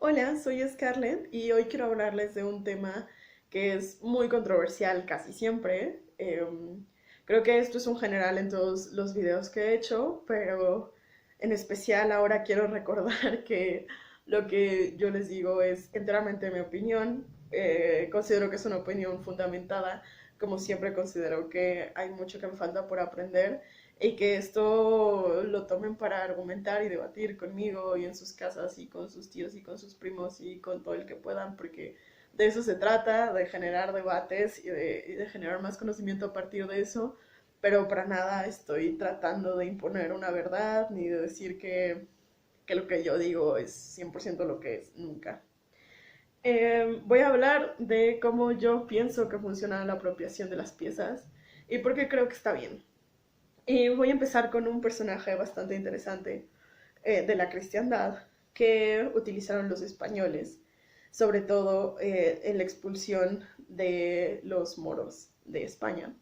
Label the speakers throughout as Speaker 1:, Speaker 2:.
Speaker 1: Hola, soy Scarlett y hoy quiero hablarles de un tema que es muy controversial casi siempre. Creo que esto es un general en todos los videos que he hecho, pero en especial ahora quiero recordar que lo que yo les digo es enteramente mi opinión. Considero que es una opinión fundamentada. Como siempre considero que hay mucho que me falta por aprender y que esto lo tomen para argumentar y debatir conmigo y en sus casas y con sus tíos y con sus primos y con todo el que puedan, porque de eso se trata, de generar debates y de generar más conocimiento a partir de eso, pero para nada estoy tratando de imponer una verdad ni de decir que lo que yo digo es 100% lo que es, nunca. Voy a hablar de cómo yo pienso que funciona la apropiación de las piezas y por qué creo que está bien. Y voy a empezar con un personaje bastante interesante de la cristiandad que utilizaron los españoles, sobre todo en la expulsión de los moros de España,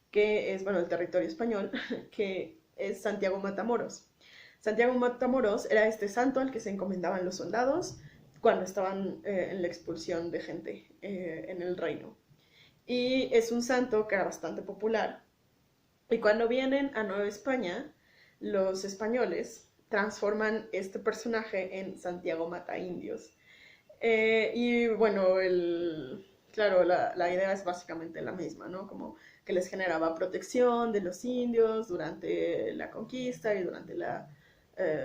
Speaker 1: que es, bueno, el territorio español, que es Santiago Matamoros. Santiago Matamoros era este santo al que se encomendaban los soldados cuando estaban en la expulsión de gente en el reino. Y es un santo que era bastante popular y cuando vienen a Nueva España, los españoles transforman este personaje en Santiago Mata Indios. Y bueno, claro, la idea es básicamente la misma, ¿no? Como que les generaba protección de los indios durante la conquista y durante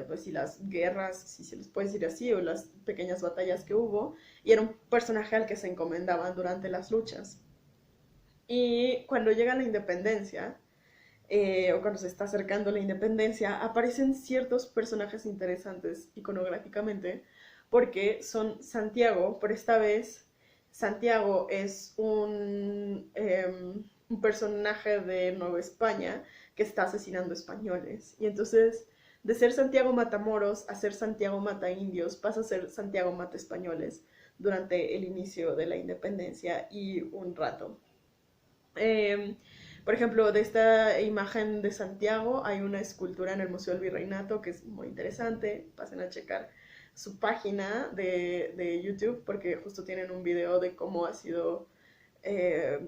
Speaker 1: pues sí, las guerras, si se les puede decir así, o las pequeñas batallas que hubo. Y era un personaje al que se encomendaban durante las luchas. Y cuando llega la independencia, o cuando se está acercando la independencia, aparecen ciertos personajes interesantes iconográficamente, porque son Santiago, pero esta vez Santiago es un personaje de Nueva España que está asesinando españoles. Y entonces, de ser Santiago Matamoros a ser Santiago Mata Indios, pasa a ser Santiago Mata Españoles durante el inicio de la independencia y un rato. Eh, por ejemplo, de esta imagen de Santiago hay una escultura en el Museo del Virreinato que es muy interesante. Pasen a checar su página de YouTube porque justo tienen un video de cómo ha sido,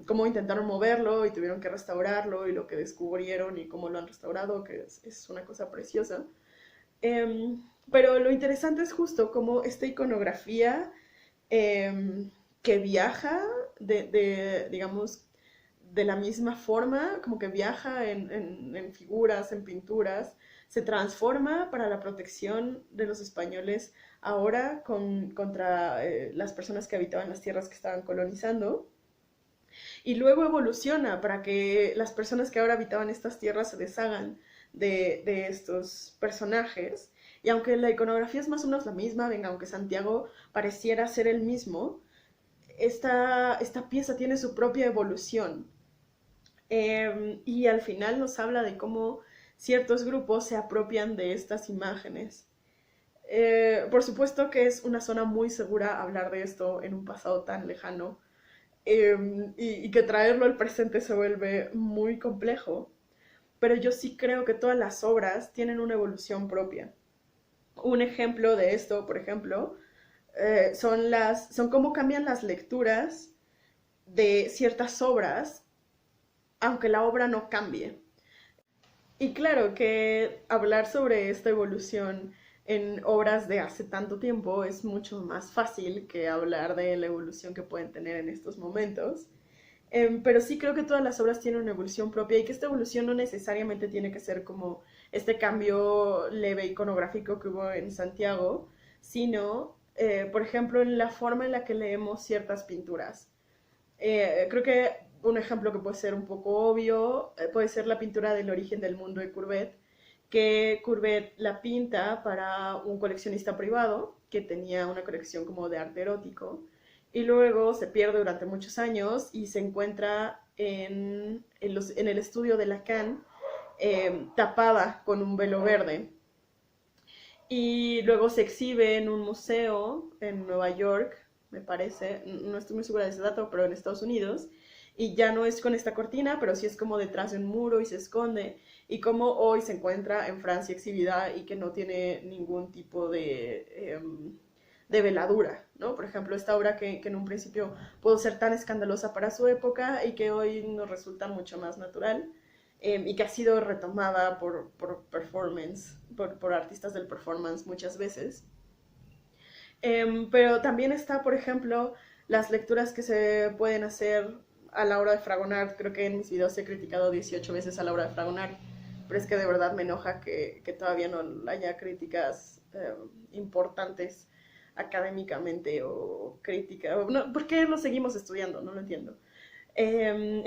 Speaker 1: cómo intentaron moverlo y tuvieron que restaurarlo y lo que descubrieron y cómo lo han restaurado, que es una cosa preciosa. Pero lo interesante es justo cómo esta iconografía que viaja digamos, de la misma forma, como que viaja en figuras, en pinturas, se transforma para la protección de los españoles ahora contra las personas que habitaban las tierras que estaban colonizando. Y luego evoluciona para que las personas que ahora habitaban estas tierras se deshagan de estos personajes. Y aunque la iconografía es más o menos la misma, venga, aunque Santiago pareciera ser el mismo, esta pieza tiene su propia evolución. Y al final nos habla de cómo ciertos grupos se apropian de estas imágenes. Por supuesto que es una zona muy segura hablar de esto en un pasado tan lejano, y que traerlo al presente se vuelve muy complejo, pero yo sí creo que todas las obras tienen una evolución propia. Un ejemplo de esto, por ejemplo, son cómo cambian las lecturas de ciertas obras, aunque la obra no cambie. Y claro que hablar sobre esta evolución en obras de hace tanto tiempo es mucho más fácil que hablar de la evolución que pueden tener en estos momentos. Pero sí creo que todas las obras tienen una evolución propia y que esta evolución no necesariamente tiene que ser como este cambio leve iconográfico que hubo en Santiago, sino, por ejemplo, en la forma en la que leemos ciertas pinturas. Creo que un ejemplo que puede ser un poco obvio puede ser la pintura del origen del mundo de Courbet, que Courbet la pinta para un coleccionista privado que tenía una colección como de arte erótico y luego se pierde durante muchos años y se encuentra en el estudio de Lacan, tapada con un velo verde, y luego se exhibe en un museo en Nueva York, me parece, no estoy muy segura de ese dato, pero en Estados Unidos, y ya no es con esta cortina, pero sí es como detrás de un muro y se esconde, y como hoy se encuentra en Francia exhibida y que no tiene ningún tipo de veladura, ¿no? Por ejemplo, esta obra que en un principio pudo ser tan escandalosa para su época y que hoy nos resulta mucho más natural, y que ha sido retomada por performance, por artistas del performance muchas veces. Pero también está, por ejemplo, las lecturas que se pueden hacer a la hora de Fragonard. Creo que en mis videos he criticado 18 veces a la hora de Fragonard, pero es que de verdad me enoja que todavía no haya críticas importantes académicamente o crítica. No, ¿por qué lo seguimos estudiando? No lo entiendo. Eh,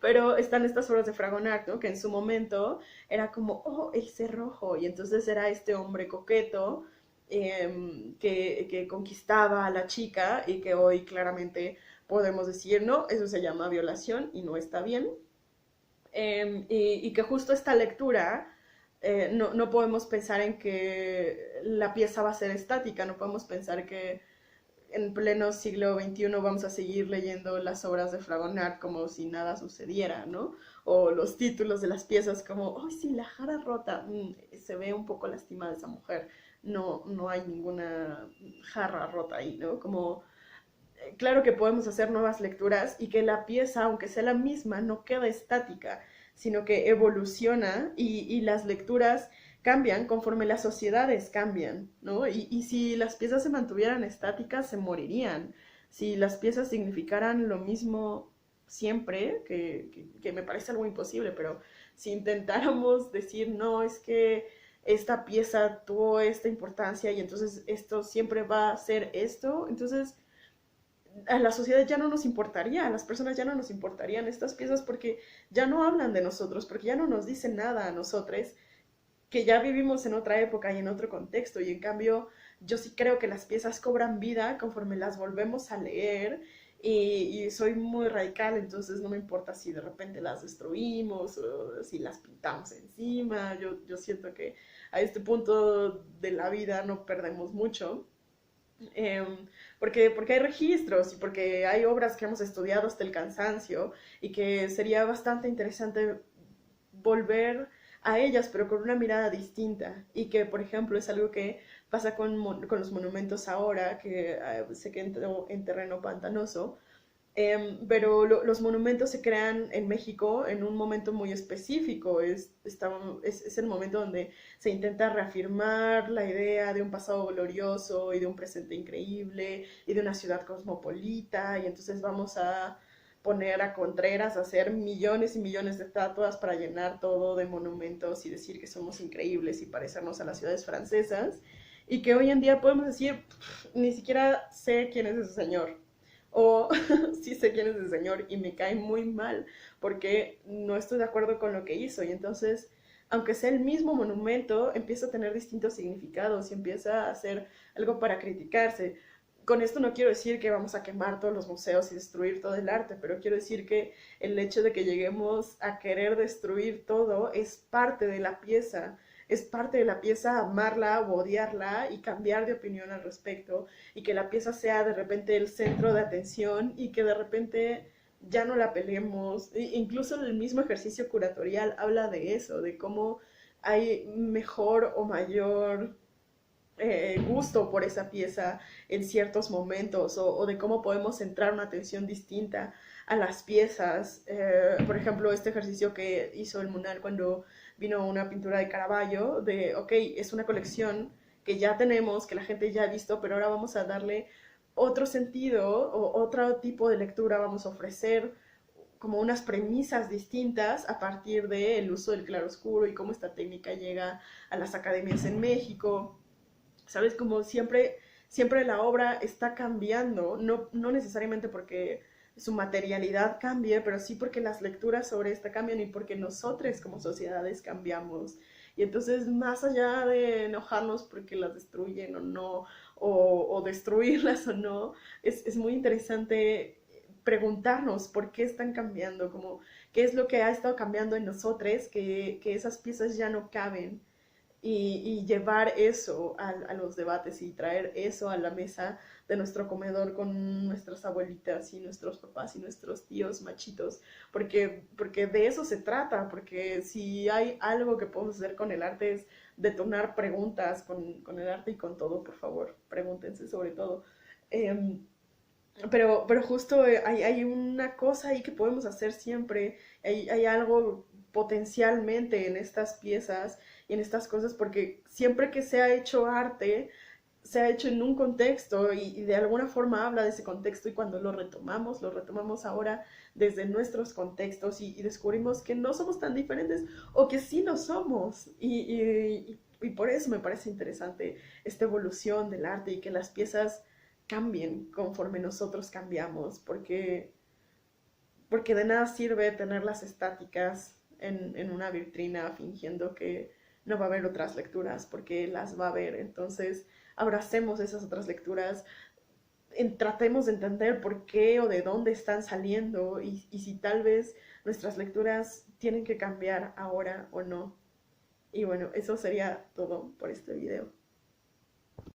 Speaker 1: pero están estas obras de Fragonard, ¿no? Que en su momento era como, oh, el cerrojo, y entonces era este hombre coqueto que conquistaba a la chica y que hoy claramente podemos decir, no, eso se llama violación y no está bien. Y que justo esta lectura, no podemos pensar en que la pieza va a ser estática, no podemos pensar que en pleno siglo XXI vamos a seguir leyendo las obras de Fragonard como si nada sucediera, ¿no? O los títulos de las piezas como, ¡ay, sí, la jarra rota! Se ve un poco lastimada esa mujer. No, no hay ninguna jarra rota ahí, ¿no? Como, claro que podemos hacer nuevas lecturas y que la pieza, aunque sea la misma, no queda estática, sino que evoluciona y las lecturas cambian conforme las sociedades cambian, ¿no? Y si las piezas se mantuvieran estáticas, se morirían. Si las piezas significaran lo mismo siempre, que me parece algo imposible, pero si intentáramos decir, no, es que esta pieza tuvo esta importancia y entonces esto siempre va a ser esto, entonces a la sociedad ya no nos importaría, a las personas ya no nos importarían estas piezas porque ya no hablan de nosotros, porque ya no nos dicen nada a nosotros, que ya vivimos en otra época y en otro contexto, y en cambio yo sí creo que las piezas cobran vida conforme las volvemos a leer, y soy muy radical, entonces no me importa si de repente las destruimos o si las pintamos encima, yo siento que a este punto de la vida no perdemos mucho. Porque hay registros y porque hay obras que hemos estudiado hasta el cansancio y que sería bastante interesante volver a ellas, pero con una mirada distinta. Y que, por ejemplo, es algo que pasa con los monumentos ahora, que sé que entró en terreno pantanoso, pero los monumentos se crean en México en un momento muy específico. Es el momento donde se intenta reafirmar la idea de un pasado glorioso y de un presente increíble y de una ciudad cosmopolita. Y entonces vamos a poner a Contreras a hacer millones y millones de estatuas para llenar todo de monumentos y decir que somos increíbles y parecernos a las ciudades francesas. Y que hoy en día podemos decir, ni siquiera sé quién es ese señor. O sí sé quién es el señor y me cae muy mal porque no estoy de acuerdo con lo que hizo. Y entonces, aunque sea el mismo monumento, empieza a tener distintos significados y empieza a ser algo para criticarse. Con esto no quiero decir que vamos a quemar todos los museos y destruir todo el arte, pero quiero decir que el hecho de que lleguemos a querer destruir todo es parte de la pieza. Es parte de la pieza amarla o odiarla y cambiar de opinión al respecto, y que la pieza sea de repente el centro de atención y que de repente ya no la peleemos. Incluso el mismo ejercicio curatorial habla de eso, de cómo hay mejor o mayor gusto por esa pieza en ciertos momentos, o de cómo podemos centrar una atención distinta a las piezas. Por ejemplo, este ejercicio que hizo el Munal cuando vino una pintura de Caravaggio, de, ok, es una colección que ya tenemos, que la gente ya ha visto, pero ahora vamos a darle otro sentido o otro tipo de lectura, vamos a ofrecer como unas premisas distintas a partir del uso del claroscuro y cómo esta técnica llega a las academias en México. ¿Sabes? Como siempre la obra está cambiando, no necesariamente porque su materialidad cambie, pero sí porque las lecturas sobre esta cambian y porque nosotros como sociedades cambiamos. Y entonces, más allá de enojarnos porque las destruyen o no, o destruirlas o no, es muy interesante preguntarnos por qué están cambiando, como qué es lo que ha estado cambiando en nosotros, que esas piezas ya no caben, y llevar eso a los debates y traer eso a la mesa de nuestro comedor con nuestras abuelitas y nuestros papás y nuestros tíos machitos, porque de eso se trata, porque si hay algo que podemos hacer con el arte es detonar preguntas con el arte y con todo, por favor, pregúntense sobre todo. Em, pero justo hay una cosa ahí que podemos hacer siempre, hay algo potencialmente en estas piezas y en estas cosas, porque siempre que se ha hecho arte, se ha hecho en un contexto y de alguna forma habla de ese contexto y cuando lo retomamos ahora desde nuestros contextos y descubrimos que no somos tan diferentes o que sí lo somos y por eso me parece interesante esta evolución del arte y que las piezas cambien conforme nosotros cambiamos, porque de nada sirve tenerlas estáticas en una vitrina fingiendo que no va a haber otras lecturas, porque las va a haber. Entonces, abracemos esas otras lecturas, tratemos de entender por qué o de dónde están saliendo y si tal vez nuestras lecturas tienen que cambiar ahora o no. Y bueno, eso sería todo por este video.